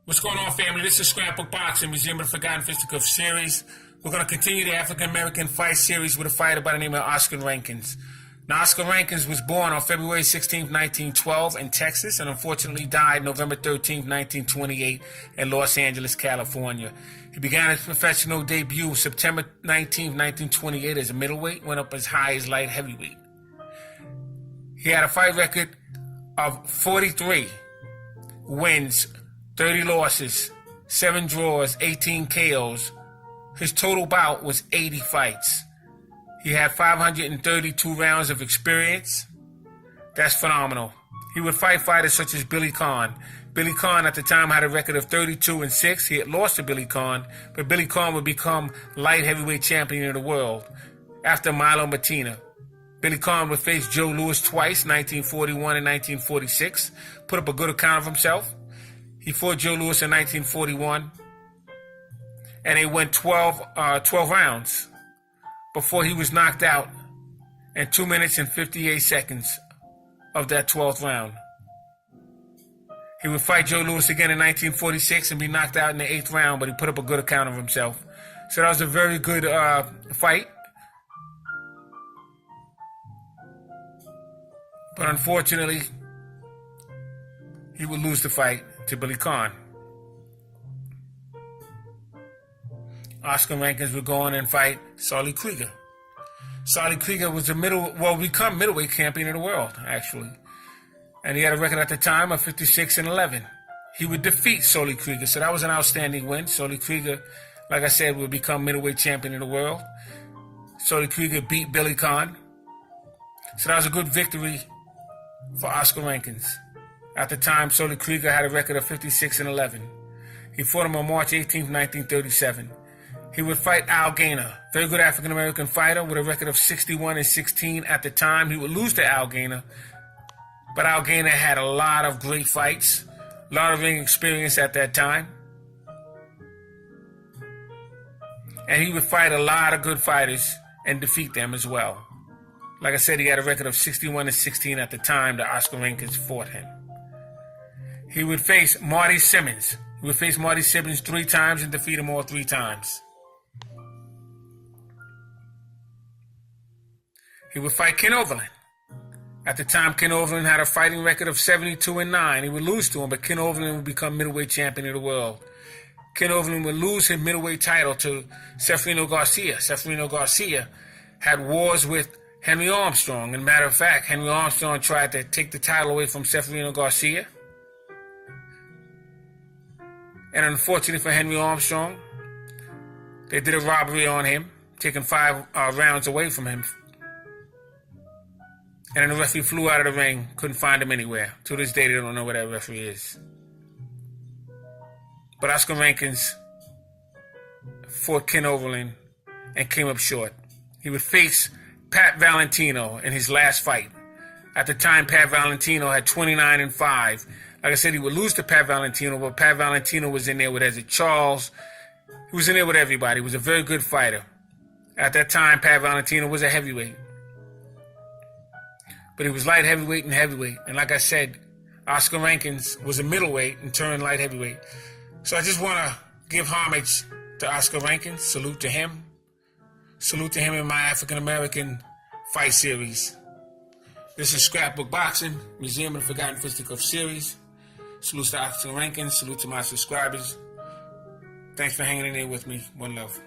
What's going on, family? This is Scrapbook Boxing, Museum of the Forgotten Fisticuffs series. We're going to continue the African-American fight series with a fighter by the name of Oscar Rankins. Now, Oscar Rankins was born on February 16, 1912 in Texas, and unfortunately died November 13, 1928 in Los Angeles, California. He began his professional debut September 19, 1928 as a middleweight, went up as high as light heavyweight. He had a fight record of 43 wins, 30 losses, 7 draws, 18 KOs. His total bout was 80 fights. He had 532 rounds of experience. That's phenomenal. He would fight fighters such as Billy Conn. Billy Conn at the time had a record of 32-6. He had lost to Billy Conn, but Billy Conn would become light heavyweight champion of the world after Milo Martina. Billy Conn would face Joe Louis twice, 1941 and 1946. Put up a good account of himself. He fought Joe Louis in 1941, and they went 12 rounds before he was knocked out in 2 minutes and 58 seconds of that 12th round. He would fight Joe Louis again in 1946 and be knocked out in the 8th round, but he put up a good account of himself. So that was a very good fight. But unfortunately, he would lose the fight to Billy Conn. Oscar Rankins would go on and fight Solly Krieger. Solly Krieger was become middleweight champion of the world, actually. And he had a record at the time of 56-11. He would defeat Solly Krieger, so that was an outstanding win. Solly Krieger, like I said, would become middleweight champion of the world. Solly Krieger beat Billy Conn. So that was a good victory for Oscar Rankins. At the time, Solly Krieger had a record of 56-11. He fought him on March 18, 1937. He would fight Al Gainer, very good African-American fighter with a record of 61-16 at the time. He would lose to Al Gainer, but Al Gainer had a lot of great fights, a lot of ring experience at that time. And he would fight a lot of good fighters and defeat them as well. Like I said, he had a record of 61-16 at the time that Oscar Rankins fought him. He would face Marty Simmons. He would face Marty Simmons 3 times and defeat him all 3 times. He would fight Ken Overland. At the time, Ken Overland had a fighting record of 72-9. He would lose to him, but Ken Overland would become middleweight champion of the world. Ken Overland would lose his middleweight title to Ceferino Garcia. Ceferino Garcia had wars with Henry Armstrong. And matter of fact, Henry Armstrong tried to take the title away from Ceferino Garcia. And unfortunately for Henry Armstrong, they did a robbery on him, taking 5 rounds away from him. And then the referee flew out of the ring, couldn't find him anywhere. To this day, they don't know where that referee is. But Oscar Rankins fought Ken Overland and came up short. He would face Pat Valentino in his last fight. At the time, Pat Valentino had 29-5. Like I said, he would lose to Pat Valentino, but Pat Valentino was in there with Ezra Charles. He was in there with everybody. He was a very good fighter. At that time, Pat Valentino was a heavyweight. But he was light heavyweight and heavyweight. And like I said, Oscar Rankins was a middleweight and turned light heavyweight. So I just want to give homage to Oscar Rankins. Salute to him. Salute to him in my African-American fight series. This is Scrapbook Boxing, Museum of the Forgotten Fisticuffs series. Salute to Oscar Rankins. Salute to my subscribers. Thanks for hanging in there with me. One love.